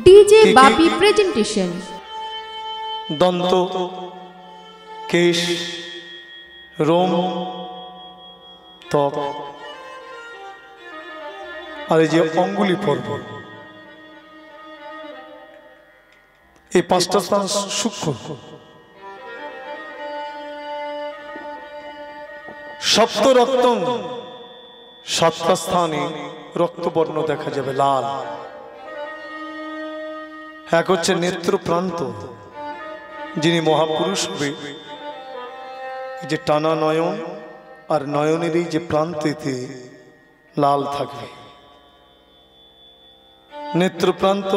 DJ বাপি presentation. দন্ত, কেশ, Rome, ত্বক আর এই যে অঙ্গুলি পর্ব, এই পাঁচটা স্থান সূক্ষ্ম। সপ্ত রক্তম, সাতটা স্থানে রক্তবর্ণ দেখা যাবে লাল। এক হচ্ছে নেত্র প্রান্ত, যিনি মহাপুরুষ হবে, এই যে টানা নয়ন আর নয়নের এই যে প্রান্তেতে লাল থাকবে, নেত্র প্রান্ত,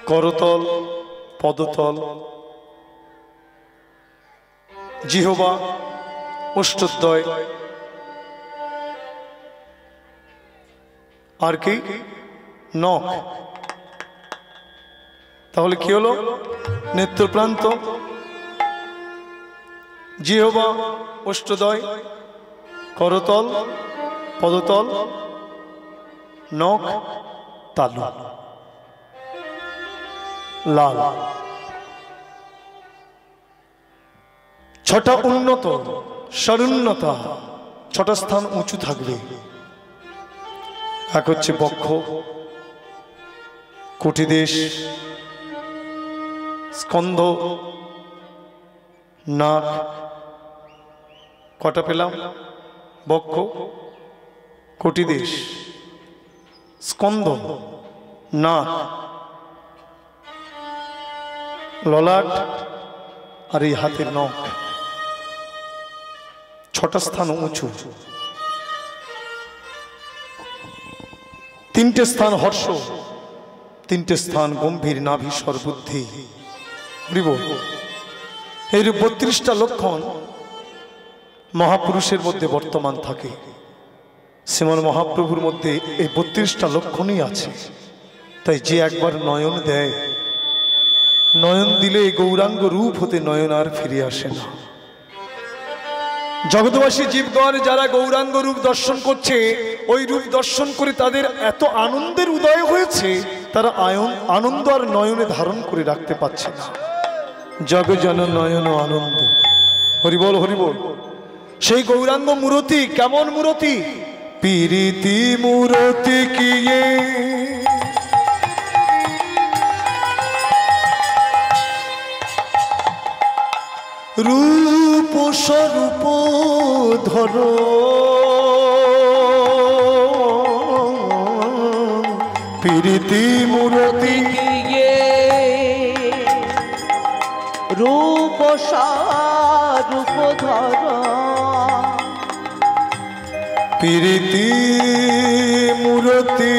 করতল, পদতল, জিহ্বা, অষ্টদ্বয় আর কি নখ। তাহলে কি হলো? নেত্রপ্রান্ত, জিহ্বা, অষ্টদ্বয়, করতল, পদতল, নখ, তালু, লাল। ছটা উন্নত, সরুন্নতা, ছটা স্থান উঁচু থাকবে। এক হচ্ছে বক্ষ, কুটিদেশ, স্কন্ধ, নাক। কটা পেলাম? বক্ষ, কুটিদেশ, স্কন্ধ, নাক, ললাট আর এই হাতের নখ। ছটা স্থান উঁচু, তিনটে স্থান হর্ষ, তিনটে স্থান গম্ভীর, নাভি, সর্বুদ্ধি। এই 32টা লক্ষণ মহাপুরুষের মধ্যে বর্তমান থাকে। শ্রীমান মহাপ্রভুর মধ্যে এই 32টা লক্ষণই আছে। তাই যে একবার নয়ন দেয়, নয়ন দিলে এই গৌরাঙ্গ রূপ হতে নয়ন আর ফিরে আসে না। জগৎবাসী জীবগণ যারা গৌরাঙ্গ রূপ দর্শন করছে, ওই রূপ দর্শন করে তাদের এত আনন্দের উদয় হয়েছে, তারা আনন্দ আর নয়নে ধারণ করে রাখতে পারছে না। জগজন নয়ন আনন্দ, হরিবল হরিবল। সেই গৌরাঙ্গ মূরতি কেমন মূরতি? পীরিতি মূরতি কিয়ে রূপ স্বরূপ ধর, পীরিতি মূরতি কিয়ে রূপ স্বরূপ ধর, পীরিতি মূরতি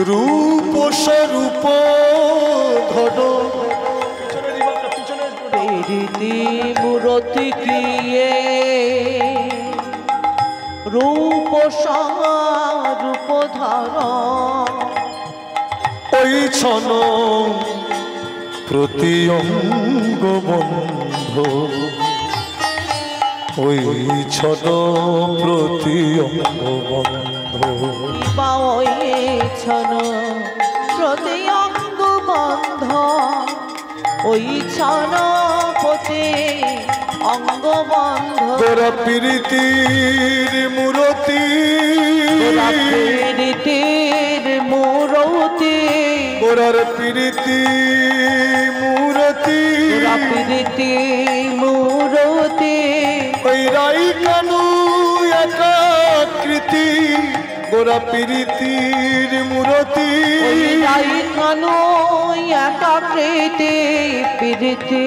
রূপ স্বরূপ ধর। পীরিতি মূরতি কিয়ে রূপ স্বরূপ ধর, ওই ছন প্রতি অঙ্গ বন্ধ, ওই ছন প্রতি অঙ্গ বন্ধ, ছন প্রতি অঙ্গ বন্ধ, ওই ছন প্রতি অঙ্গ বন্ধ। গোরা পীরিতির মূরতি, পীরিতির মূরতি, গোরার পীরিতি মূরতি, পীরিতি মূরতি, ওই রাই কানু একাকৃতি, গোরা পীরিতির মূরতি, ওই রাই কানু একাকৃতি, পীরিতি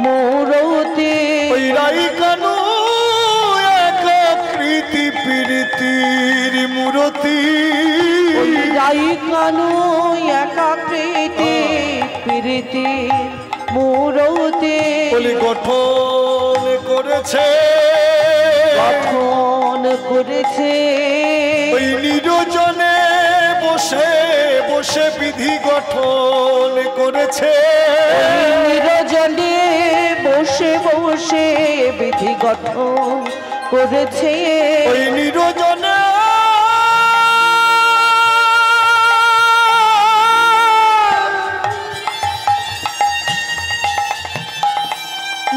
মূরতি, ওই রাই কানু একাকৃতি, পীরিতির মূরতি, ওই রাই কানু একাকৃতি, পীরিতি মূরতি। বলি গঠন করেছে, গঠন করেছে, ওই নিরজনে বসে বসে বিধি গঠন করেছে, নিরজনে বসে বসে বিধি গঠন করেছে। ওই নিরজনে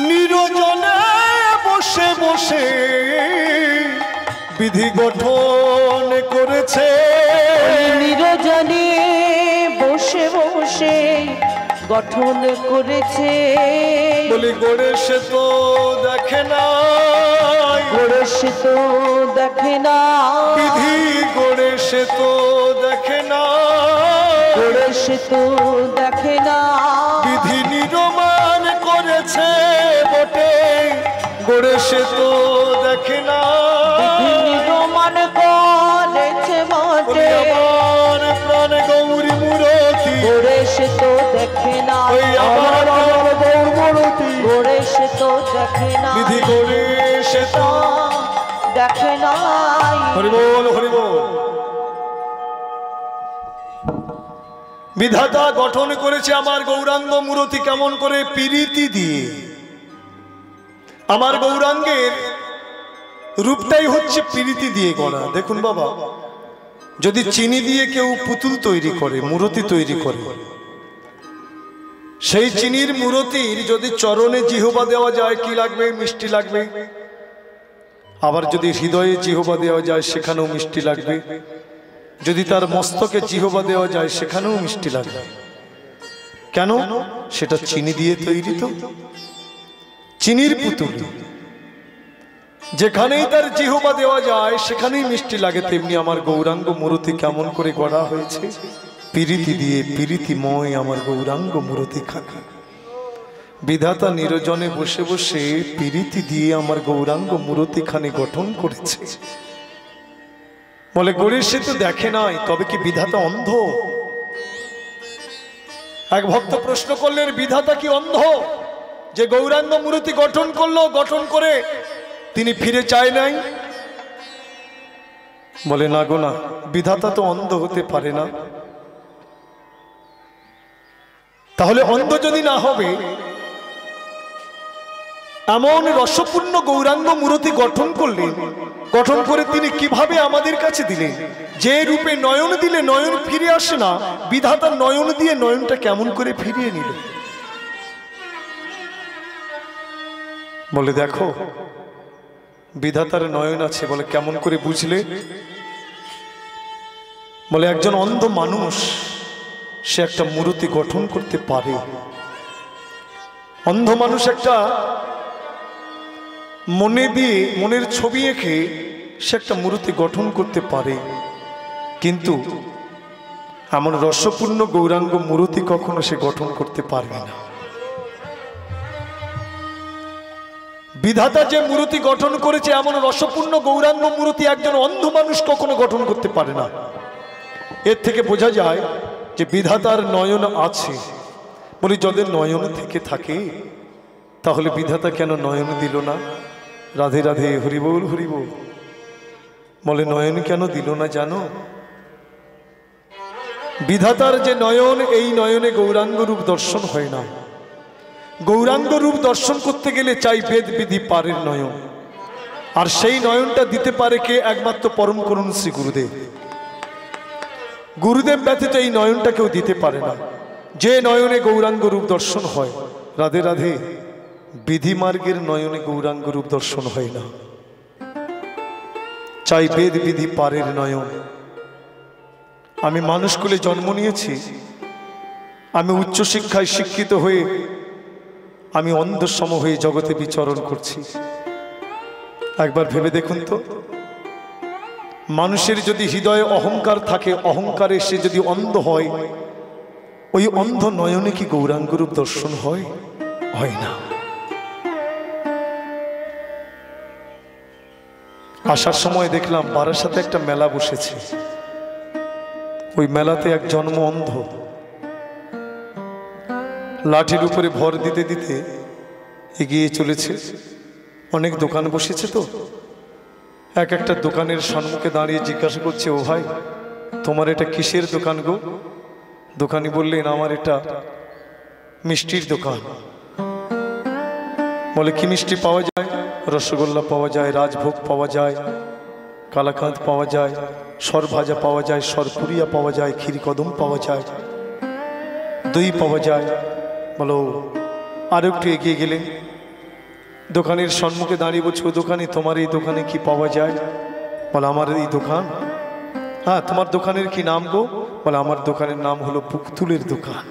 নিরজনে বসে বসে বিধি গঠন করেছে, নিরজনে বসে বসে গঠন করেছে। বলি গণেশ তো দেখে না, গণেশ তো দেখে না, বিধি গণেশ তো দেখে না, গণেশ তো দেখে না, বিধি নির্মাণ করেছে বটে, গণেশ তো দেখে না, বিধি নির্মাণ করেছে বটে, আমার প্রাণ গৌরী মূরতি, গণেশ তো দেখে না, ওই আমার গৌর মূরতি, গণেশ তো দেখে না, বিধি গণেশ তো দেখে না। হরি বল হরি বল। বিধাতা গঠন করেছে আমার গৌরাঙ্গ মূরতি কেমন করে? প্রীতি দিয়ে। আমার গৌরাঙ্গের রূপটাই হচ্ছে প্রীতি দিয়ে গড়া। দেখুন বাবা, যদি চিনি দিয়ে কেউ পুতুল তৈরি করে, মূরতি তৈরি করে, সেই চিনির মূরতির যদি চরণে জিহ্বা দেওয়া যায় কি লাগবে? মিষ্টি লাগবে। আবার যদি হৃদয়ে জিহ্বা দেওয়া যায় সেখানেও মিষ্টি লাগবে। যদি তার মস্তকে জিহ্বা দেওয়া যায় সেখানেও মিষ্টি লাগবে। কেন? সেটা চিনি দিয়ে তৈরি, তো চিনির পুতুল। যেখানেই তার জিহ্বা দেওয়া যায় সেখানেই মিষ্টি লাগে। তেমনি আমার গৌরাঙ্গ মূরতি কেমন করে গড়া হয়েছে? প্রীতি দিয়ে, প্রীতিময় আমার গৌরাঙ্গ মূরতি খানা। বিধাতা নিরজনে বসে বসে প্রীতি দিয়ে আমার গৌরাঙ্গ মূরতিখানি গঠন করেছে। বলে গণেশ তো দেখে নাই, তবে কি বিধাতা অন্ধ? এক ভক্ত প্রশ্ন করলেন, বিধাতা কি অন্ধ যে গৌরাঙ্গ মূরতি গঠন করলো, গঠন করে তিনি ফিরে চায় নাই? বলে না গো না, বিধাতা তো অন্ধ হতে পারে না। তাহলে অন্ধ যদি না হবে, এমন রসপূর্ণ গৌরাঙ্গ মূরতি গঠন করলেন, গঠন করে তিনি কিভাবে আমাদের কাছে দিলেন? যে রূপে নয়ন দিলে নয়ন ফিরে আসে না, বিধাতার নয়ন দিয়ে নয়নটা কেমন করে ফিরিয়ে নিল? বলে দেখো, বিধাতার নয়ন আছে। বলে কেমন করে বুঝলে? বলে একজন অন্ধ মানুষ সে একটা মূর্তি গঠন করতে পারে। অন্ধ মানুষ একটা মনে দিয়ে, মনের ছবি এঁকে সে একটা মূর্তি গঠন করতে পারে, কিন্তু এমন রসপূর্ণ গৌরাঙ্গ মূর্তি কখনো সে গঠন করতে পারবে না। বিধাতা যে মূর্তি গঠন করেছে, এমন রসপূর্ণ গৌরাঙ্গ মূর্তি একজন অন্ধ মানুষ কখনো গঠন করতে পারে না। এর থেকে বোঝা যায় যে বিধাতার নয়ন আছে। বলি যাদের নয়ন থেকে থাকে, তাহলে বিধাতা কেন নয়ন দিল না? রাধে রাধে, হরিবোল হরিবোল। বলে নয়ন কেন দিল না জানো? বিধাতার যে নয়ন, এই নয়নে গৌরাঙ্গ রূপ দর্শন হয় না। গৌরাঙ্গ রূপ দর্শন করতে গেলে চাই বেদ বিধি পারের নয়ন। আর সেই নয়নটা দিতে পারে কে? একমাত্র পরম করুণ শ্রী গুরুদেব। গুরুদেব ব্যতীত এই নয়নটা কেউ দিতে পারে না। যে নয়নে গৌরাঙ্গ রূপ দর্শন হয়, রাধে রাধে, বিধি মার্গের নয়নে গৌরাঙ্গ রূপ দর্শন হয় না। চাই বেদ বিধি পারের নয়ন। আমি মানুষকুলে জন্ম নিয়েছি, আমি উচ্চশিক্ষায় শিক্ষিত হয়ে আমি অন্ধসম হয়ে জগতে বিচরণ করছি। একবার ভেবে দেখুন তো, মানুষের যদি হৃদয়ে অহংকার থাকে, অহংকারে সে যদি অন্ধ হয়, ওই অন্ধ নয়নে কি গৌরাঙ্গ রূপ দর্শন হয়? হয় না। আসার সময় দেখলাম বারাসাতে একটা মেলা বসেছে। ওই মেলাতে এক জন্ম অন্ধ লাঠির উপরে ভর দিতে দিতে এগিয়ে চলেছে। অনেক দোকান বসেছে, তো এক একটা দোকানের সম্মুখে দাঁড়িয়ে জিজ্ঞাসা করছে, ও ভাই তোমার এটা কিসের দোকান গো? দোকানি বললেন, আমার এটা মিষ্টির দোকান। বলে, কি মিষ্টি পাওয়া যায়? রসগোল্লা পাওয়া যায়, রাজভোগ পাওয়া যায়, কালাকাঁদ পাওয়া যায়, সরভাজা পাওয়া যায়, সরপুরিয়া পাওয়া যায়, ক্ষীরকদম পাওয়া যায়, দই পাওয়া যায়। বলো, আর একটু এগিয়ে গেলেন, দোকানের সম্মুখে দাঁড়িয়ে বলছো, দোকানে তোমার এই দোকানে কি পাওয়া যায়? বলে, আমার এই দোকান? হ্যাঁ, তোমার দোকানের কি নাম গো? বলে, আমার দোকানের নাম হলো পুতুলের দোকান।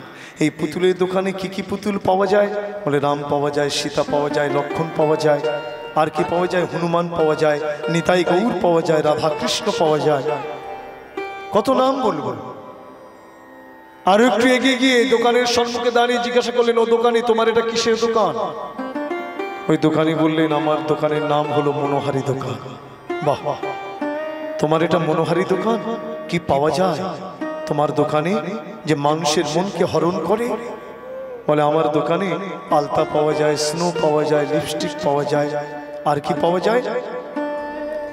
এই পুতুলের দোকানে কি কি পুতুল পাওয়া যায়? বলে, রাম পাওয়া যায়, সীতা পাওয়া যায়, লক্ষ্মণ পাওয়া যায়, আর কি পাওয়া যায়? হনুমান পাওয়া যায়, নিতাই গৌর পাওয়া যায়, রাধা কৃষ্ণ পাওয়া যায়। কত নাম বলবো। আর একটু এগিয়ে গিয়ে দোকানের সম্মুখে দাঁড়িয়ে জিজ্ঞাসা করলেন, ও দোকানি, তোমার এটা কিসের দোকান? ওই দোকানি বললেন, আমার দোকানের নাম হলো মনোহারি দোকান। বাহ, তোমার এটা মনোহারি দোকান? কি পাওয়া যায় তোমার দোকানে যে মানুষের মনকে হরণ করে? বলে, আমার দোকানে আলতা পাওয়া যায়, স্নো পাওয়া যায়, লিপস্টিক পাওয়া যায়, আর কি পাওয়া যায়?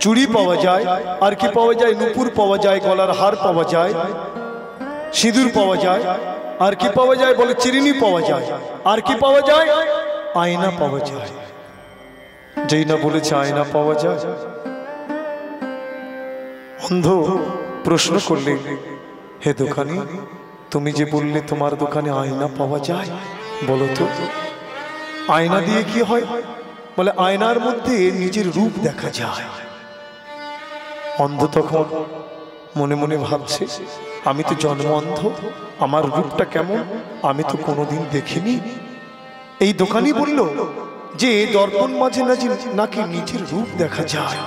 চুড়ি পাওয়া যায়, আর কি পাওয়া যায়? নুপুর পাওয়া যায়, গলার হার পাওয়া যায়, সিঁদুর পাওয়া যায়, আর কি পাওয়া যায়? বলে, চিরুনি পাওয়া যায়, আর কি পাওয়া যায়? আয়না পাওয়া যায়। যেই না বলেছে আয়না পাওয়া যায়, অন্ধ প্রশ্ন করলে, হে দোকানি, তুমি যে বললে তোমার দোকানে আয়না পাওয়া যায়, বলো তো আয়না দিয়ে কি হয়? বলে, আয়নার মধ্যে নিজের রূপ দেখা যায়। অন্ধ তখন মনে মনে ভাবছে, আমি তো জন্ম অন্ধ, আমার রূপটা কেমন আমি তো কোনোদিন দেখিনি। এই দোকানি বলল যে দর্পণ মাঝে নাকি নিজের রূপ দেখা যায়।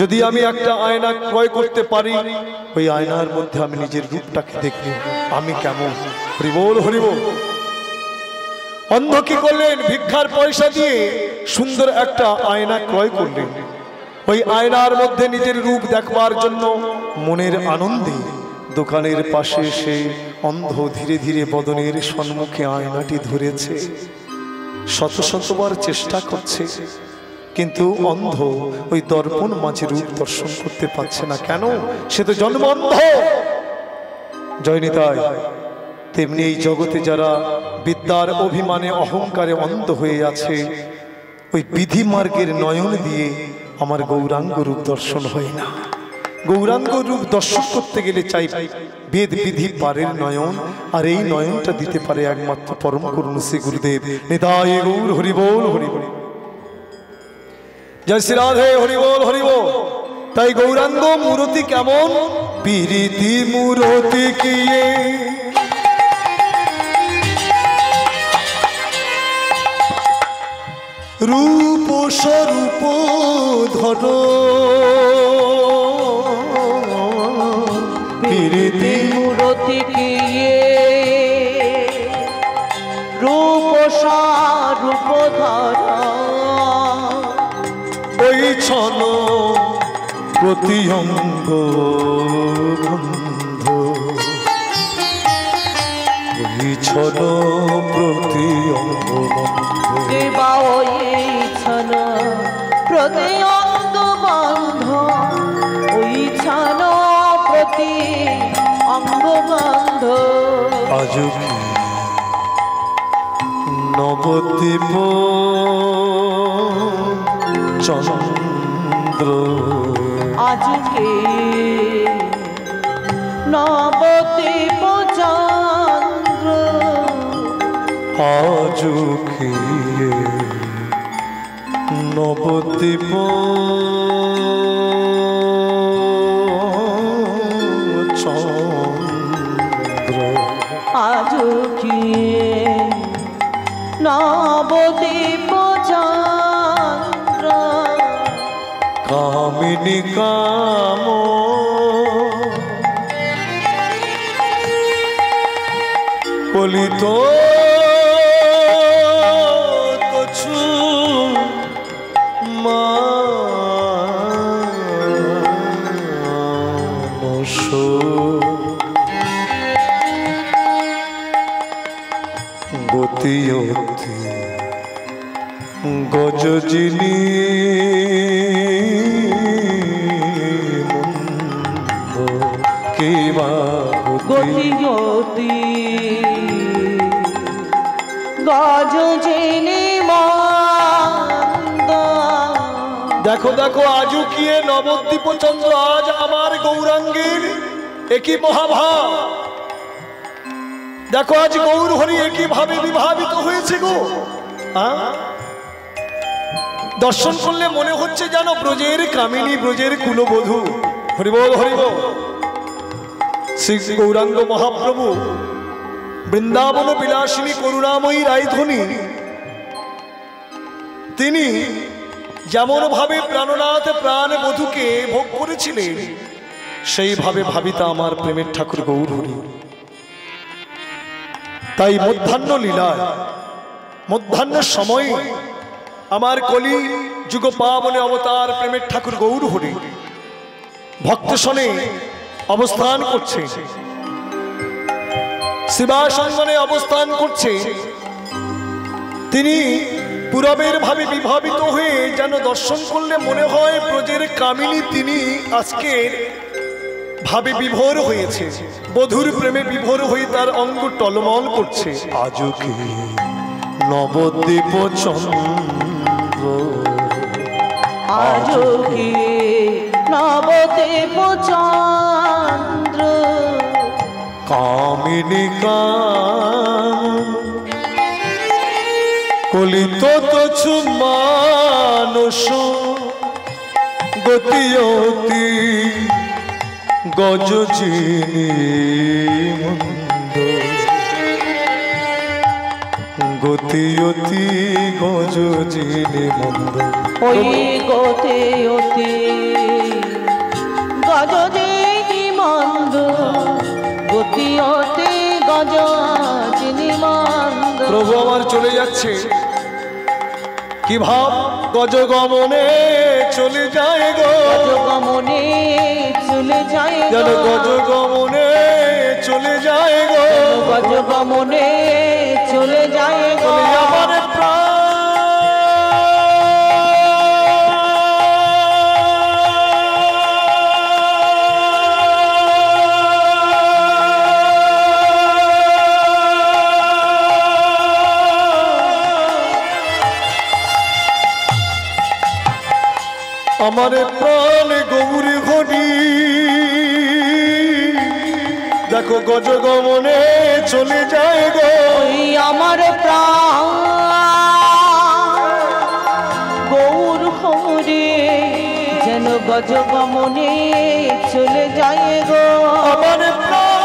যদি আমি একটা আয়না ক্রয় করতে পারি, ওই আয়নার মধ্যে আমি নিজের রূপটাকে দেখব, আমি কেমন। হরিবোল হরিবোল। অন্ধ কি করলেন? ভিক্ষার পয়সা দিয়ে সুন্দর একটা আয়না ক্রয় করলেন। ওই আয়নার মধ্যে নিজের রূপ দেখবার জন্য মনের আনন্দে দোকানের পাশে সে অন্ধ ধীরে ধীরে বদনের সম্মুখে আয়নাটি ধরেছে, শত শতবার চেষ্টা করছে, কিন্তু অন্ধ ওই দর্পণ মাঝে রূপ দর্শন করতে পারছে না। কেন? সে তো জন্ম অন্ধ। জয়নিতাই, তেমনি এই জগতে যারা বিদ্যার অভিমানে অহংকারে অন্ধ হয়ে আছে, ওই বিধি মার্গের নয়ন দিয়ে আমার গৌরাঙ্গ রূপ দর্শন হয় না। গৌরাঙ্গ রূপ দর্শন করতে গেলে চাই বেদ বিধি পারের নয়ন, আর এই নয়নটা দিতে পারে একমাত্র পরম করুণ শ্রী গুরুদেব। নিতাই গৌর হরিবোল হরিবোল। জয় শ্রী রাধে, হরিবোল হরিবোল। তাই গৌরাঙ্গ মূরতি কেমন? প্রীতি মূরতি কিয়ে রূপ স্বরূপ ধর, প্রীতি মূরতি কিয়ে রূপ স্বরূপ ধর, ওই ছন প্রতি অঙ্গ বন্ধ, ওই ছন প্রতি অঙ্গ বন্ধ, দেবা ওই ছন প্রতি অঙ্গ বন্ধ, ওই ছন প্রতি অঙ্গ বন্ধ। আজ নবদ্বীপ চন্দ্র, আজকে নবদ্বীপ চন্দ্র, আজ নবদ্বীপ চন্দ্র, আজ কি নবদ্বীপ চন্দ্র, কামিনী কাম কলিত কছু মানস, গতিয়তি গজজিনী মা গতি গতি গজ জেনে মন্দ। দেখো দেখো আজও কি এ নবদ্বীপ চন্দ্র আজ আমার গৌরাঙ্গীর একই মহাভাব। দেখো আজ গৌর হরি একই ভাবে বিভাবিত হয়েছে গো। দর্শন করলে মনে হচ্ছে যেন ব্রজের কামিনী, ব্রজের কুলবধূ। হরিবল হরিবল। শ্রী গৌরাঙ্গ মহাপ্রভু বৃন্দাবন বিলাসিনী করুণাময়ী রায়ধনী, তিনি যেমন ভাবে প্রাণনাথ প্রাণ বধূকে ভোগ করেছিলেন, সেইভাবে ভাবিতা আমার প্রেমের ঠাকুর গৌর হরি। তাই মধ্যাহ্ন লীলায়, মধ্যাহ্নের সময়ে আমার কলি যুগ পাবনে অবতার প্রেমের ঠাকুর গৌর হরি ভক্ত শনে অবস্থান করছে, শিবাসঙ্গনে অবস্থান করছে। তিনি পূরবের ভাবে বিভাবিত হয়ে যেন দর্শন করলে মনে হয় ব্রজের কামিনী, তিনি আজকের ভাবে বিভোর হয়েছে, বধুর প্রেমে বিভোর হয়ে তার অঙ্গ টলমল করছে। আজও কি নবদ্বীপ চন্দ্র, আজও কি নবদ্বীপ চন্দ্র, কামিনী কলিত তছু মানুষ গতিয়তি গজজিনী মন্দ, গতিয়তি গজজিনী মন্দ। ওই গতে অতি গজ জিনি মন্দ, গতি অতি গজ জিনি মন্দ। প্রভু আমার চলে যাচ্ছে, কি ভাব গজ গমনে চলে যায় গো, গজ গমনে চলে যায় যেন গজ গমনে চলে যায় গো, গজ গমনে চলে যায় গো। আমার প্রাণ আমার প্রাণ গৌরী ঘটি, দেখো গজ গমনে চলে যায় গো। ওই আমার প্রাণ গৌর হরে যেন গজ গমনে চলে যায় গো। আমার প্রাণ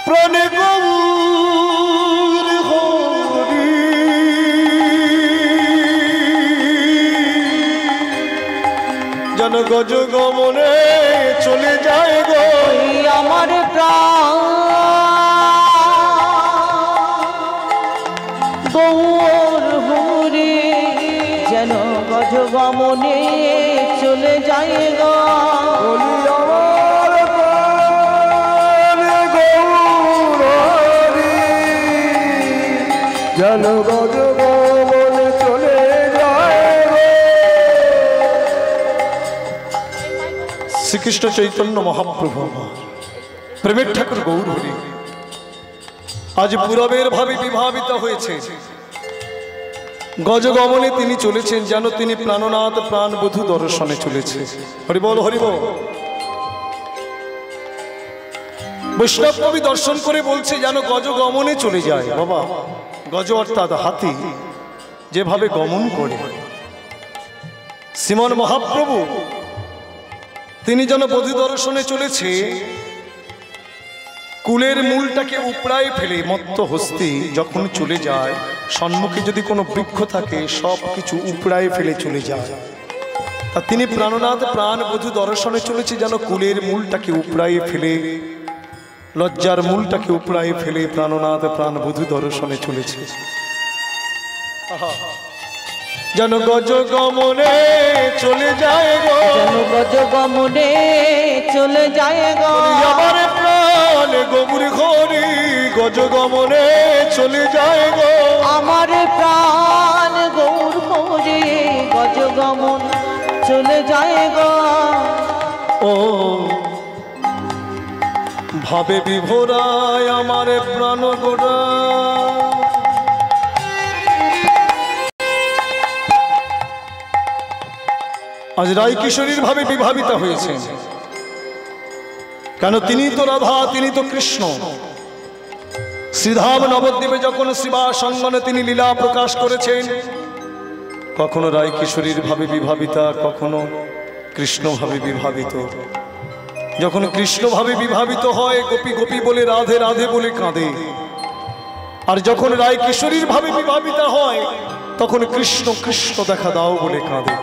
প্রাণে গৌর হরি, যেন গজ গমনে চলে যায় গো। ওই আমার প্রাণ গৌর হরে যেন গজ গমনে চলে যায় গো। বলি আমার প্রাণ গৌর হরি, যেন গজ গমনে চলে যায় গো। শ্রীকৃষ্ণ চৈতন্য মহাপ্রভু প্রেমের ঠাকুর গৌর হরি আজ পূরবের ভাবে বিভাবিত হয়েছে। গজগমনে তিনি চলেছেন, যেন তিনি প্রাণনাথ প্রাণবধূ দর্শনে চলেছে। হরিবল হরিবল। বৈষ্ণব কবি দর্শন করে বলছে যেন গজগমনে চলে যায়। বাবা, গজ অর্থাৎ হাতি যেভাবে গমন করে, শ্রীমন মহাপ্রভু তিনি যেন বধূ দর্শনে চলেছে, কুলের মূলটাকে উপড়ায় ফেলে মত্ত হস্তি যখন চলে যায়, সম্মুখে যদি কোনো বৃক্ষ থাকে সব কিছু উপড়ায় ফেলে চলে যায়। তা তিনি প্রাণনাথ প্রাণবধূ দর্শনে চলেছে, যেন কুলের মূলটাকে উপড়ায় ফেলে, লজ্জার মূলটাকে উপড়ায় ফেলে প্রাণনাথ প্রাণবধূ দর্শনে চলেছে। যেন গজ গমনে চলে যায় গো, যেন গজ গমনে চলে যায় গো। আমার প্রাণ গৌর হরি গজ গমনে চলে যায় গো। আমার প্রাণ গৌর হরে গজ মন চলে যায় গো। ও ভাবে বিভোরায় আমার প্রাণ গোড়া, আজ রায় কিশোরীর ভাবে বিভাবিতা হয়েছে। কেন? তিনি তো রাধা, তিনি তো কৃষ্ণ। শ্রীধাম নবদ্বীপে যখন শিবা সঙ্গনে তিনি লীলা প্রকাশ করেছেন, কখনো রায় কিশোরীর ভাবে বিভাবিতা, কখনো কৃষ্ণ ভাবে বিভাবিত। যখন কৃষ্ণ ভাবে বিভাবিত হয়, গোপী গোপী বলে, রাধে রাধে বলে কাঁদে। আর যখন রায় কিশোরীর ভাবে বিভাবিতা হয়, তখন কৃষ্ণ কৃষ্ণ দেখা দাও বলে কাঁদে।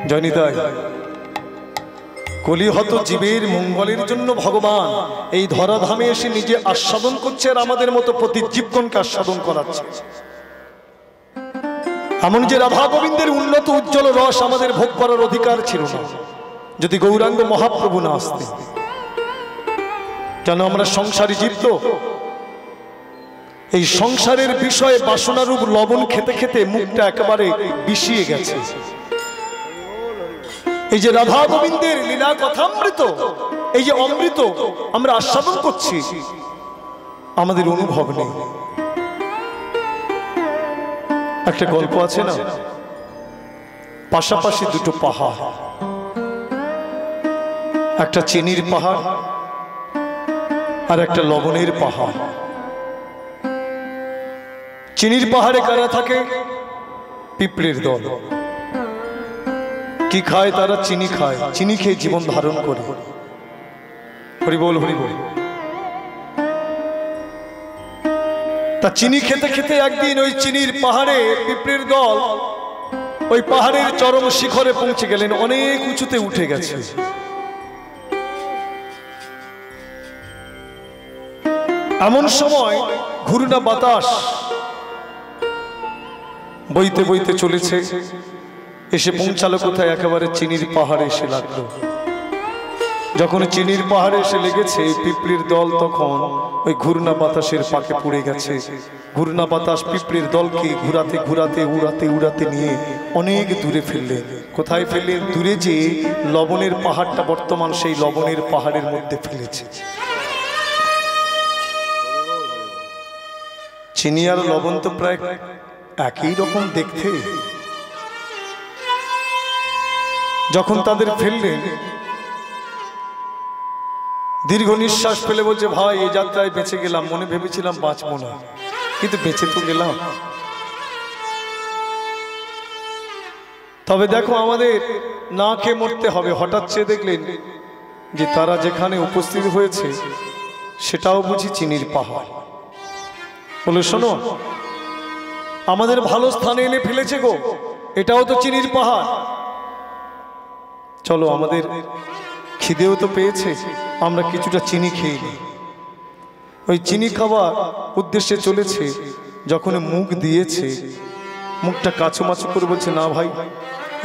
জয়নিতাই, কলিহত জীবের মঙ্গলের জন্য ভগবান এই ধরাধামে এসে নিজে আস্বাদন করছে, আর আমাদের মতো প্রতি জীবগণকে আস্বাদন করাচ্ছে। এমন যে রাধা গোবিন্দের উন্নত উজ্জ্বল রস আমাদের ভোগ করার অধিকার ছিল না যদি গৌরাঙ্গ মহাপ্রভু না আসতে। কেন? আমরা সংসারী জীব, তো এই সংসারের বিষয়ে বাসনারূপ লবণ খেতে খেতে মুখটা একেবারে বিষিয়ে গেছে। এই যে রাধা গোবিন্দের লীলা কথামৃত, এই যে অমৃত আমরা আস্বাদন করছি, আমাদের অনুভব নেই। একটা গল্প আছে না, পাশাপাশি দুটো পাহাড়, একটা চিনির পাহাড় আর একটা লবণের পাহাড়। চিনির পাহাড়ে কারা থাকে? পিঁপড়ের দল। কি খায় তারা? চিনি খায়, চিনি খেয়ে জীবন ধারণ করে। হরি বল, হরি বল। তা চিনি খেতে খেতে একদিন ওই চিনির পাহাড়ে পিঁপড়ের দল ওই পাহাড়ের চরম শিখরে পৌঁছে গেলেন, অনেক উঁচুতে উঠে গেছে। এমন সময় ঘূর্ণা বাতাস বইতে বইতে চলেছে, এসে পৌঁছালো কোথায়? একেবারে চিনির পাহাড়ে এসে লাগলো। যখন চিনির পাহাড়ে এসে লেগেছে, পিঁপড়ির দল তখন ওই ঘূর্ণা বাতাসের পাকে পড়ে গেছে। ঘূর্ণা বাতাস পিঁপড়ির দলকে ঘুরাতে ঘুরাতে উড়াতে উড়াতে নিয়ে অনেক দূরে ফেললেন। কোথায় ফেললেন? দূরে যে লবণের পাহাড়টা বর্তমান সেই লবণের পাহাড়ের মধ্যে ফেলেছে। চিনি আর লবণ তো প্রায় একই রকম দেখতে। যখন তাদের ফেললেন, দীর্ঘ নিঃশ্বাস ফেলে বলছে, ভাই এই যাত্রায় বেঁচে গেলাম, মনে ভেবেছিলাম বাঁচবো না, কিন্তু বেঁচে তো গেলাম। তবে দেখো, আমাদের না খেয়ে মরতে হবে। হঠাৎ চেয়ে দেখলেন যে তারা যেখানে উপস্থিত হয়েছে সেটাও বুঝি চিনির পাহাড়। বলে, শোনো, আমাদের ভালো স্থানে এনে ফেলেছে গো, এটাও তো চিনির পাহাড়। চলো, আমাদের খিদেও তো পেয়েছে, আমরা কিছুটা চিনি খেয়ে নিই। ওই চিনি খাওয়ার উদ্দেশ্যে চলেছে, যখন মুখ দিয়েছে, মুখটা কাছুমাছু করে বলছে, না ভাই,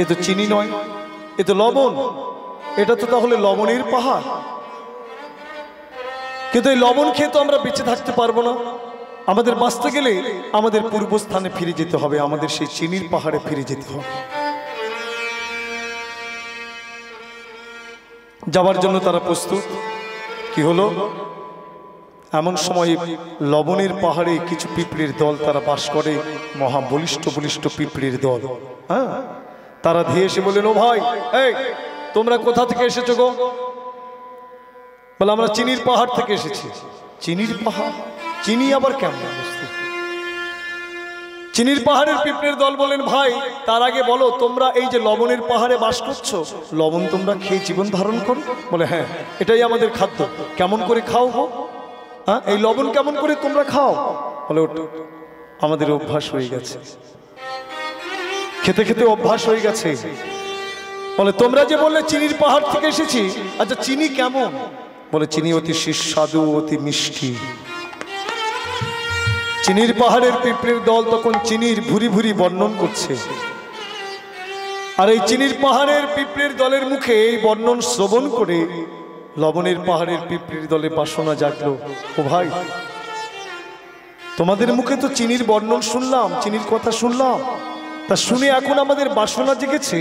এ তো চিনি নয়, এ তো লবণ। এটা তো তাহলে লবণের পাহাড়। কিন্তু এই লবণ খেয়ে তো আমরা বেঁচে থাকতে পারবো না। আমাদের বাঁচতে গেলে আমাদের পূর্বস্থানে ফিরে যেতে হবে, আমাদের সেই চিনির পাহাড়ে ফিরে যেতে হবে। যাবার জন্য তারা প্রস্তুত। কি হলো? এমন সময় লবণের পাহাড়ে কিছু পিঁপড়ের দল তারা বাস করে, মহা বলিষ্ঠ বলিষ্ঠ পিঁপড়ের দল। হ্যাঁ, তারা ধেয়ে এসে বললেন, ও ভাই, এই তোমরা কোথা থেকে এসেছো গো? বলে, আমরা চিনির পাহাড় থেকে এসেছি। চিনির পাহাড়? চিনি আবার কেমন? চিনির পাহাড়ের পিঁপড়ের দল বলেন, ভাই তার আগে বলো, তোমরা এই যে লবণের পাহাড়ে বাস করছো, লবণ তোমরা খেয়ে জীবন ধারণ করো? বলে, হ্যাঁ, এটাই আমাদের খাদ্য। কেমন করে খাও গো? হ্যাঁ, এই লবণ কেমন করে তোমরা খাও? বলে, ওটা আমাদের অভ্যাস হয়ে গেছে, খেতে খেতে অভ্যাস হয়ে গেছে। বলে, তোমরা যে বললে চিনির পাহাড় থেকে এসেছি, আচ্ছা চিনি কেমন? বলে, চিনি অতি সুস্বাদু, অতি মিষ্টি। চিনির পাহাড়ের পিঁপড়ের দল তখন চিনির ভুরি ভুরি বর্ণন করছে, আর এই চিনির পাহাড়ের পিঁপড়ের দলের মুখে এই বর্ণন শ্রবণ করে লবণের পাহাড়ের পিঁপড়ের দলে বাসনা জাগলো। ও ভাই, তোমাদের মুখে তো চিনির বর্ণন শুনলাম, চিনির কথা শুনলাম, তা শুনে এখন আমাদের বাসনা জেগেছে,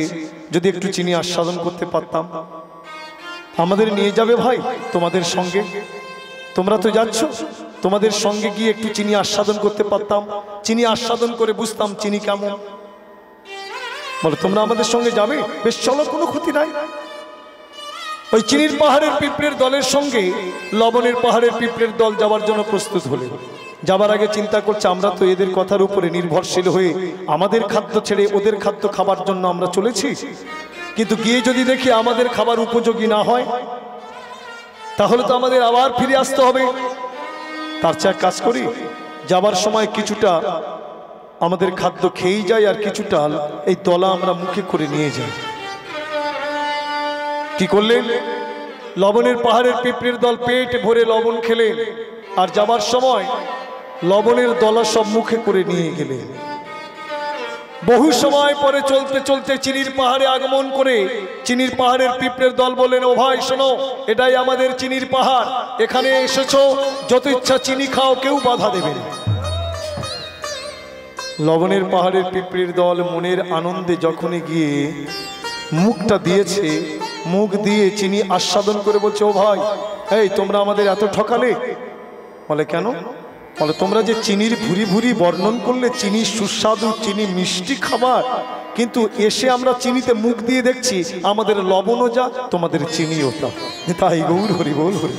যদি একটু চিনি আস্বাদন করতে পারতাম। আমাদের নিয়ে যাবে ভাই তোমাদের সঙ্গে? তোমরা তো যাচ্ছ, তোমাদের সঙ্গে গিয়ে একটু চিনি আস্বাদন করতে পারতাম, চিনি আস্বাদন করে বুঝতাম চিনি কেমন। বলে তোমরা আমাদের সঙ্গে যাবে? বেশ চলো, কোনো ক্ষতি নাই। ওই চিনির পাহাড়ের পিঁপড়ের দলের সঙ্গে লবণের পাহাড়ের পিঁপড়ের দল যাওয়ার জন্য প্রস্তুত হলে যাবার আগে চিন্তা করছে, আমরা তো এদের কথার উপরে নির্ভরশীল হয়ে আমাদের খাদ্য ছেড়ে ওদের খাদ্য খাবার জন্য আমরা চলেছি, কিন্তু গিয়ে যদি দেখি আমাদের খাবার উপযোগী না হয়, তাহলে তো আমাদের আবার ফিরে আসতে হবে। তার চেয়ে এক কাজ করি, যাবার সময় কিছুটা আমাদের খাদ্য খেয়েই যাই, আর কিছুটা এই দলা আমরা মুখে করে নিয়ে যাই। কি করলেন? লবণের পাহাড়ের পিঁপড়ের দল পেট ভরে লবণ খেলেন, আর যাবার সময় লবণের দলা সব মুখে করে নিয়ে গেলেন। বহু সময় পরে চলতে চলতে চিনির পাহাড়ে আগমন করে চিনির পাহাড়ের পিঁপড়ের দল বললেন, ও ভাই শোনো, এটাই আমাদের চিনির পাহাড়, এখানে এসেছো, যত ইচ্ছা চিনি খাও, কেউ বাধা দেবে না। লবণের পাহাড়ের পিঁপড়ের দল মনের আনন্দে যখনই গিয়ে মুখটা দিয়েছে, মুখ দিয়ে চিনি আস্বাদন করে বলছে, ও ভাই, এই তোমরা আমাদের এত ঠকালে। বলে কেন? বলে তোমরা যে চিনির ভুরি ভুরি বর্ণন করলে, চিনি সুস্বাদু, চিনি মিষ্টি খাবার, কিন্তু এসে আমরা চিনিতে মুখ দিয়ে দেখছি আমাদের লবণও যা, তোমাদের চিনিও তা। তাই গৌর হরি বল হরি।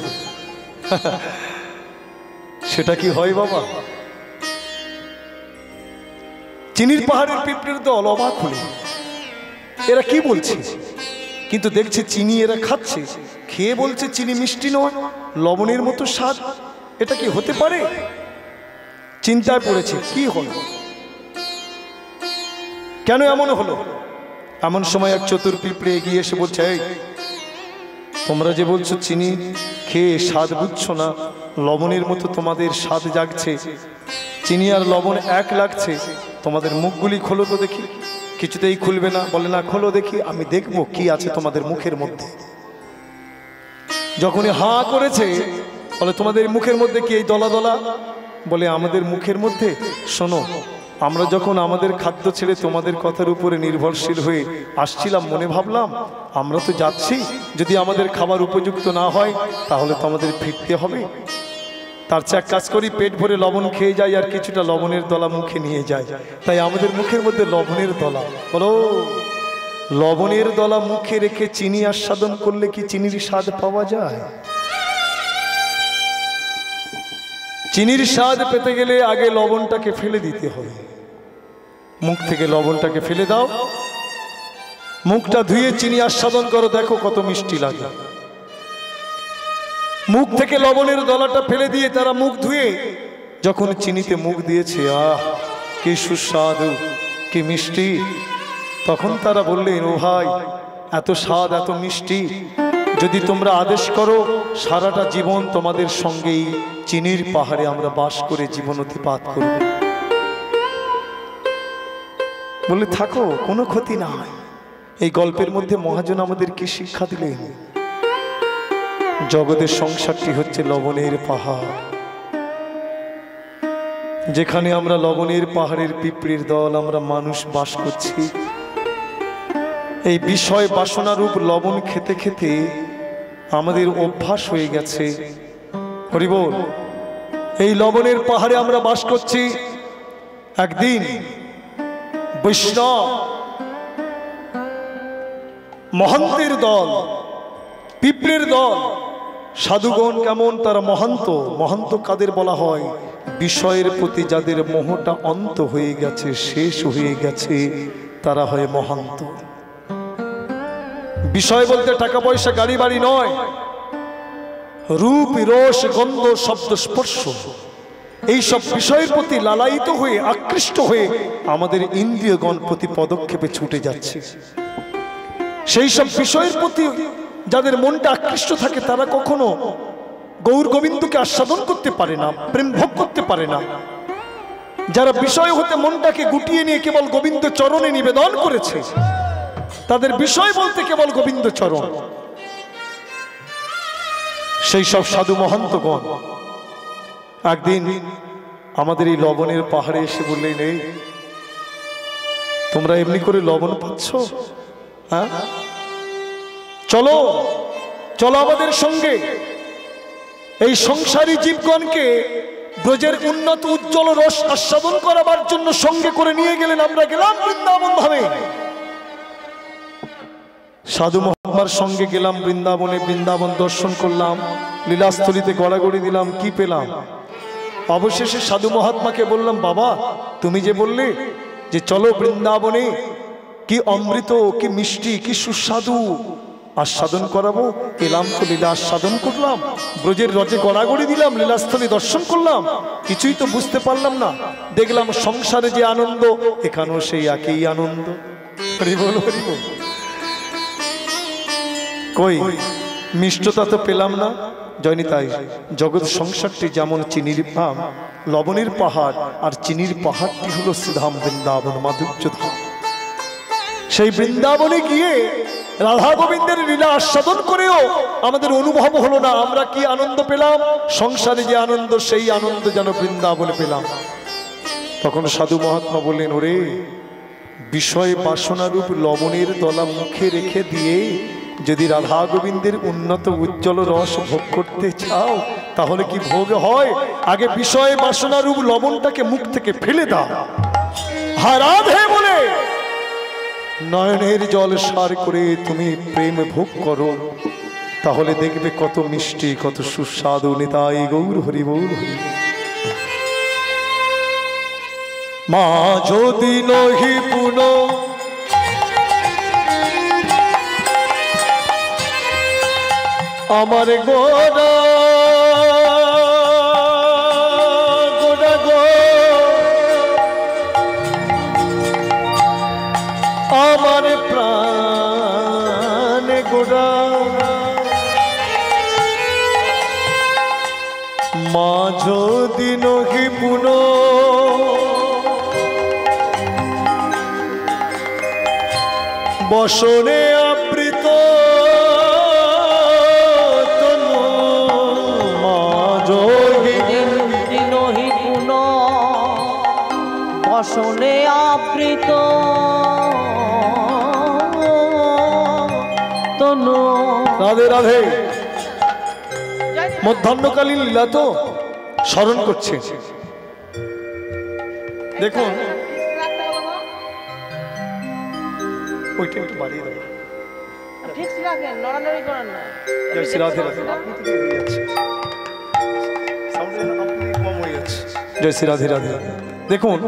সেটা কি হয় বাবা? চিনির পাহাড়ের পিঁপড়ের দল অবাক হল, এরা কি বলছে? কিন্তু দেখছে চিনি এরা খাচ্ছে, খেয়ে বলছে চিনি মিষ্টি নয়, লবণের মতো স্বাদ, এটা কি হতে পারে? চিন্তায় পড়েছে, কি হলো, কেন এমন হলো? এমন সময় এক চতুর পিঁপড়ে এগিয়ে এসে বলছে, এই তোমরা যে বলছো চিনি খেয়ে স্বাদ বুঝছো না, লবণের মতো তোমাদের স্বাদ জাগছে, চিনি আর লবণ এক লাগছে, তোমাদের মুখগুলি খোলো তো দেখি। কিছুতেই খুলবে না। বলে না, খোলো দেখি, আমি দেখবো কি আছে তোমাদের মুখের মধ্যে। যখনই হাঁ করেছে, বলে তোমাদের মুখের মধ্যে কি এই দলা দলা? বলে আমাদের মুখের মধ্যে, শোনো, আমরা যখন আমাদের খাদ্য ছেড়ে তোমাদের কথার উপরে নির্ভরশীল হয়ে আসছিলাম, মনে ভাবলাম আমরা তো যাচ্ছি, যদি আমাদের খাবার উপযুক্ত না হয় তাহলে তো আমাদের ফিরতে হবে। তার চেয়ে এক কাজ করি, পেট ভরে লবণ খেয়ে যাই, আর কিছুটা লবণের দলা মুখে নিয়ে যাই। তাই আমাদের মুখের মধ্যে লবণের দলা। বলো, লবণের দলা মুখে রেখে চিনি আস্বাদন করলে কি চিনির স্বাদ পাওয়া যায়? চিনির স্বাদ পেতে গেলে আগে লবণটাকে ফেলে দিতে হবে। মুখ থেকে লবণটাকে ফেলে দাও, মুখটা ধুয়ে চিনি আস্বাদন করো, দেখো কত মিষ্টি লাগে। মুখ থেকে লবণের দলাটা ফেলে দিয়ে তারা মুখ ধুয়ে যখন চিনিতে মুখ দিয়েছে, আহ কি সুস্বাদু, কি মিষ্টি, তখন তারা বললেন, ও ভাই, এত স্বাদ, এত মিষ্টি, যদি তোমরা আদেশ করো সারাটা জীবন তোমাদের সঙ্গেই চিনির পাহাড়ে আমরা বাস করে জীবন অতিবাহিত করব। বলে থাকো, কোনো ক্ষতি নাই। এই গল্পের মধ্যে মহাজন আমাদের কি শিক্ষা দিলেন? জগতের সংসারটি হচ্ছে লবণের পাহাড়, যেখানে আমরা লবণের পাহাড়ের পিঁপড়ের দল, আমরা মানুষ বাস করছি। এই বিষয় বাসনারূপ লবণ খেতে খেতে আমাদের অভ্যাস হয়ে গেছে। হরি বল। এই লবণের পাহাড়ে আমরা বাস করছি। একদিন বৈষ্ণব মহন্তের দল, পিঁপড়ের দল, সাধুগণ কেমন, তারা মহন্ত। মহন্ত কাদের বলা হয়? বিষয়ের প্রতি যাদের মোহটা অন্ত হয়ে গেছে, শেষ হয়ে গেছে, তারা হয় মহন্ত। বিষয় বলতে টাকা পয়সা, গাড়ি বাড়ি নয়, রূপ, রস, গন্ধ, শব্দ, স্পর্শ, এইসব বিষয়ের প্রতি লালায়িত হয়ে, আকৃষ্ট হয়ে আমাদের ইন্দ্রিয়গণ প্রতি পদক্ষেপে ছুটে যাচ্ছে। সেই সব বিষয়ের প্রতি যাদের মনটা আকৃষ্ট থাকে, তারা কখনো গৌর গোবিন্দকে আস্বাদন করতে পারে না, প্রেম ভোগ করতে পারে না। যারা বিষয় হতে মনটাকে গুটিয়ে নিয়ে কেবল গোবিন্দ চরণে নিবেদন করেছে, তাদের বিষয় বলতে কেবল গোবিন্দ চরণ। সেই সব সাধু মহন্তগণ একদিন আমাদের এই লবণের পাহাড়ে এসে বললেন, এই তোমরা এমনি করে লবণ পাচ্ছ? হ্যাঁ, চলো চলো আমাদের সঙ্গে। এই সংসারী জীবগণকে ব্রজের উন্নত উজ্জ্বল রস আস্বাদন করাবার জন্য সঙ্গে করে নিয়ে গেলেন। আমরা গেলাম বৃন্দাবন ধামে, সাধু মহাত্মার সঙ্গে গেলাম বৃন্দাবনে। বৃন্দাবন দর্শন করলাম, লীলাস্থলীতে গড়াগড়ি দিলাম। কি পেলাম? অবশেষে সাধু মহাত্মাকে বললাম, বাবা তুমি যে বললে যে চলো বৃন্দাবনে, কি অমৃত, কি মিষ্টি, কি সুস্বাদু আস্বাদন করাবো। এলাম তো লীলা আস্বাদন করলাম, ব্রজের রজে গড়াগড়ি দিলাম, লীলাস্থলী দর্শন করলাম, কিছুই তো বুঝতে পারলাম না। দেখলাম সংসারে যে আনন্দ, এখানেও সেই একই আনন্দ। হরি বল, হরি বল। কই মিষ্টতা তো পেলাম না। জয়নি তাই জগৎ সংসারটি যেমন চিনির লবণের পাহাড়, আর চিনির পাহাড়টি হলো শ্রীধাম বৃন্দাবন মাধুর্য ধাম। সেই বৃন্দাবনে গিয়ে রাধা গোবিন্দের লীলা আস্বাদন করেও আমাদের অনুভব হলো না আমরা কি আনন্দ পেলাম। সংসারে যে আনন্দ, সেই আনন্দ যেন বৃন্দাবনে পেলাম। তখন সাধু মহাত্মা বললেন, ওরে বিষয় বাসনারূপ লবণের দলা মুখে রেখে দিয়ে যদি রাধা গোবিন্দের উন্নত উজ্জ্বল রস ভোগ করতে চাও, তাহলে কি ভোগ হয়? আগে বিষয় বাসনারূপ লবণটাকে মুখ থেকে ফেলে দাও, হা রাধে বলে নয়নের জল সার করে তুমি প্রেম ভোগ করো, তাহলে দেখবে কত মিষ্টি, কত সুস্বাদু। নিতাই গৌর হরি বল, হরি। মা যদি নহি পুন আমার গোরা গোরা গো, আমার প্রাণ গোরা, মা যদি নহি পুন বসনে আবৃত তনু, মা যদি নহি পুন বসনে আবৃত তনু। রাধে রাধে। মধ্যাহ্নকালীন লীলা তো স্মরণ করছে। দেখুন ওইটা একটু বাড়িয়ে দেবো। জয় শ্রী রাধে রাধে। কম হয়ে যাচ্ছে। জয় শ্রী রাধে রাধে। দেখুন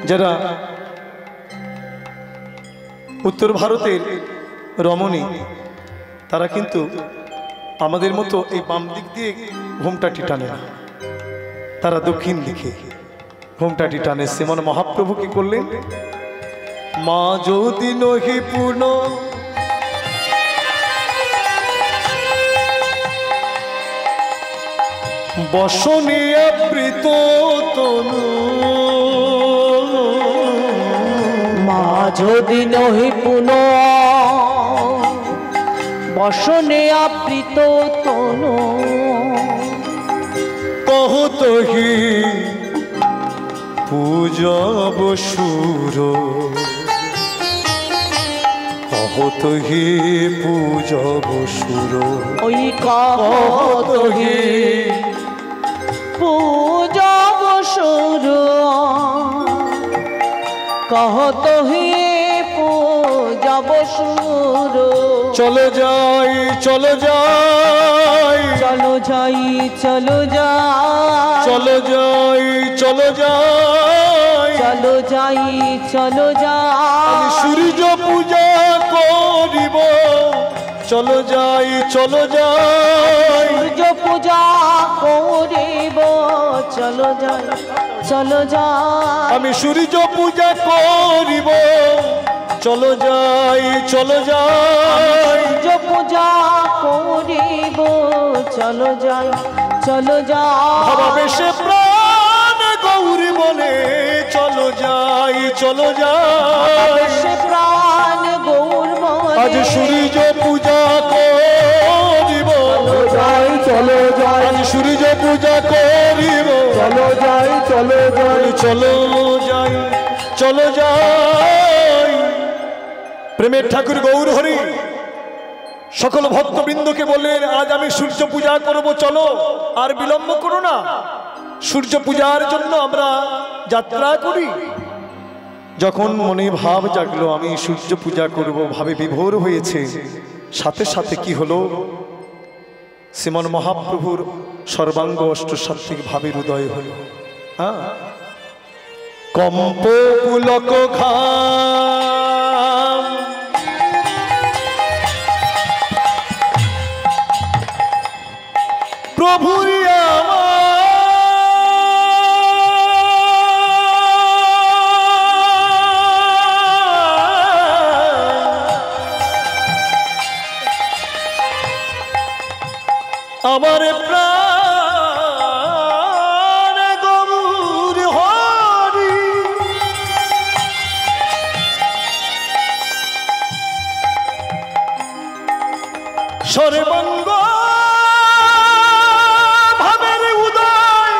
যারা উত্তর ভারতের রমণী, তারা কিন্তু আমাদের মতো এই বাম দিক দিয়ে ঘোমটাটি টানে না, তারা দক্ষিণ দিকে ঘোমটাটি টানে। শ্রীমান মহাপ্রভু কি করলেন? মা যদি নহি পূর্ণ বসনে আবৃত তনু, মা যদি নহি পুন বসনে আবৃত তনু, কহতহি পূজব সুর, কহতহি পূজব সুর, ওই কহতহি পূজব সুর, কহতহি পূজব সুর। চলো যাই চলো যাই, চলো যাই চলো যাই, চলো যাই চলো যাই, চলো যাই চলো যাই, সূর্য পূজা করিব। চলো যাই চলো যাই, সূর্য পূজা করিব। চলো যাই চলো যাই, আমি সূর্য পূজা করিব। চলো যাই চলো যাই, সূর্য পূজা করিব। চলো যাই চলো যাই, ভাবাবেশে প্রাণ গৌরী বলে চলো যাই চলো যাই, সে প্রাণ গৌর বলে আজ সূর্য পূজা করিব। যাই চলো যাই, আজ সূর্য পূজা করিব। চলো যাই চলো যাই, চলো যাই চলো যাই। প্রেমের ঠাকুর গৌর হরি সকল ভক্তবৃন্দকে বললেন, আজ আমি সূর্য পূজা করব, চলো আর বিলম্ব করো না। সূর্য পূজার জন্য আমরা যাত্রা করি। যখন মনে ভাব জাগলো আমি সূর্য পূজা করব, ভাবে বিভোর হয়েছে, সাথে সাথে কি হলো, শ্রীমন মহাপ্রভুর সর্বাঙ্গ অষ্টসাত্ত্বিক ভাবের উদয় হল। কম্প পুলক ঘাম প্রভুরি আমার প্রাণ গৌর হরি সর্বাঙ্গ ভাবের উদয়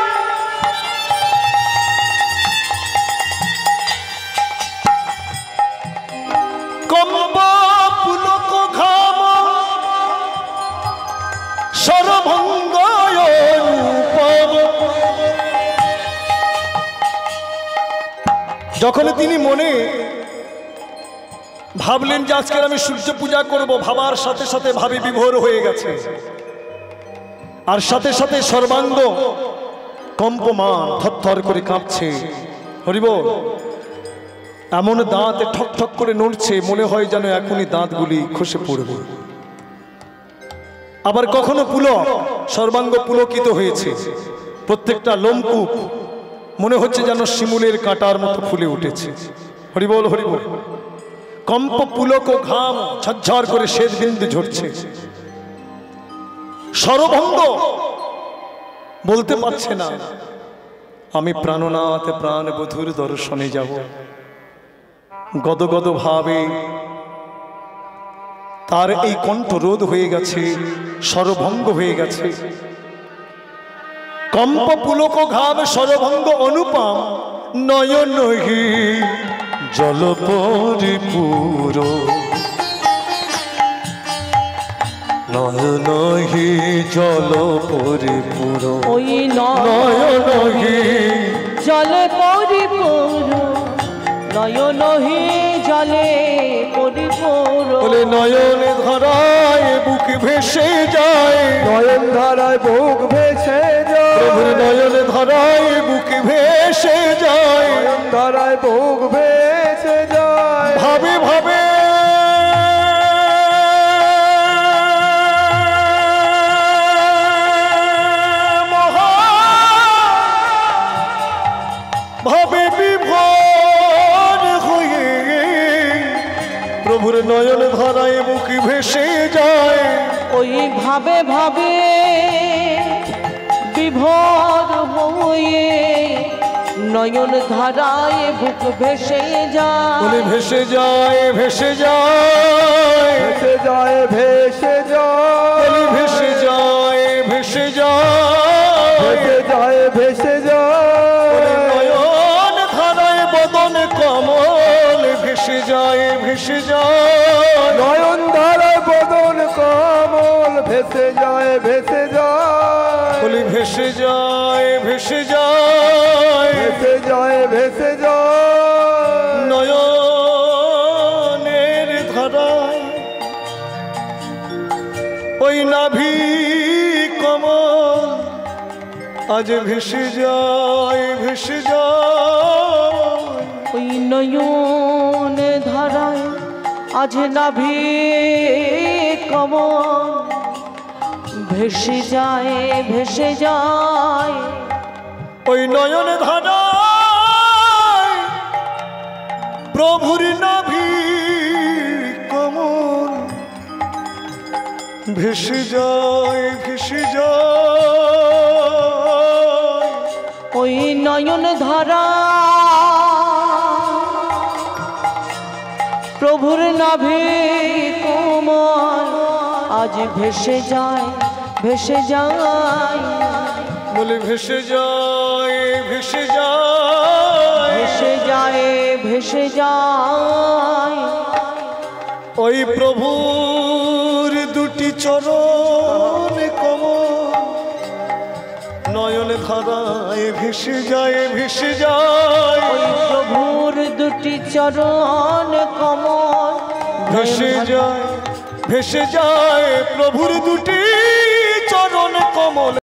কম্প পুলক ঘাম সর্বঙ্গ যখন তিনি মনে ভাবলেন যে আজকে আমি সূর্য পূজা করব, ভাবার সাথে সাথে ভাবে বিভোর হয়ে গেছে, আর সাথে সাথে সর্বাঙ্গ কম্পমান থরথর করে কাঁপছে। হরিবল, এমন দাঁত ঠক ঠক করে নড়ছে, মনে হয় যেন এখনই দাঁতগুলি খসে পড়বে। আবার কখনো পুলক, সর্বাঙ্গ পুলকিত হয়েছে, প্রত্যেকটা লোমকূপ মনে হচ্ছে যেন শিমুলের কাঁটার মতো ফুলে উঠেছে। হরিবল হরিবল। কম্প পুলক ও ঘাম ঝরঝর করে শ্বেত বিন্দু ঝরছে। সর্বঙ্গ বলতে পারছে না আমি প্রাণনাথ প্রাণ বধুর দর্শনে যাব। গদগদ ভাবে তার এই কণ্ঠ রোধ হয়ে গেছে, সর্বভঙ্গ হয়ে গেছে। কম্প পুলক ঘাম সর্বভঙ্গ অনুপম নয়নহি জল পরিপূর নয়নহি জল পরিপূর ওই নয়নহি জলে পরিপূর নয়নহি জলে পরিপূর বলে নয়ন ধারায় বুক ভেসে যায়, নয়ন ধারায় বুক ভেসে যায়, প্রভুর নয়ন ধারায় বুক ভেসে যায়, নয়ন ধারায় বুক ভেসে যায়। ভাবে ভাবে ভাবে বিভোর হয়ে প্রভুর নয়ন ধারায় বুক ভেসে যায়। ওই ভাবে ভাবে বিভোর হয়ে নয়ন ধারায় বুক ভেসে যায়, বলে ভেসে যায় ভেসে যায় ভেসে যায় ভেসে যায়, বলে ভেসে যায় ভেসে যায়, ভেসে যায় ভেসে বলে যায়, নয়ন ধারায় বদন কমল ভেসে যায় ভেসে যায়, নয়ন ধারায় বদন কমল ভেসে যায় ভেসে যায়, বলে ভেসে যায় ভেসে যায়, ভেসে যায় ভেসে যায়, নয়নের ধারায় ওই নাভি কমল আজ ভেসে যায় ভেসে যায়, ওই নয়ন ধারায় আজ নাভি কমল ভেসে যায় ভেসে যায়, ওই নয়ন ধারায় প্রভুর নাভি কমল ভেসে যায় ভেসে যায়, ওই নয়ন ধারা প্রভুর নাভি কোমল আজ ভেসে যায় ভেসে যায়, বলে ভেসে যায় ভেসে যায়, ভেসে যায় ভেসে যায় ওই প্রভুর দুটি চরণ কমল নয়ন ধারায় ভেসে যায় ভেসে যায় ওই প্রভুর দুটি চরণ কমল ভেসে যায় প্রভুর দুটি চরণ কমল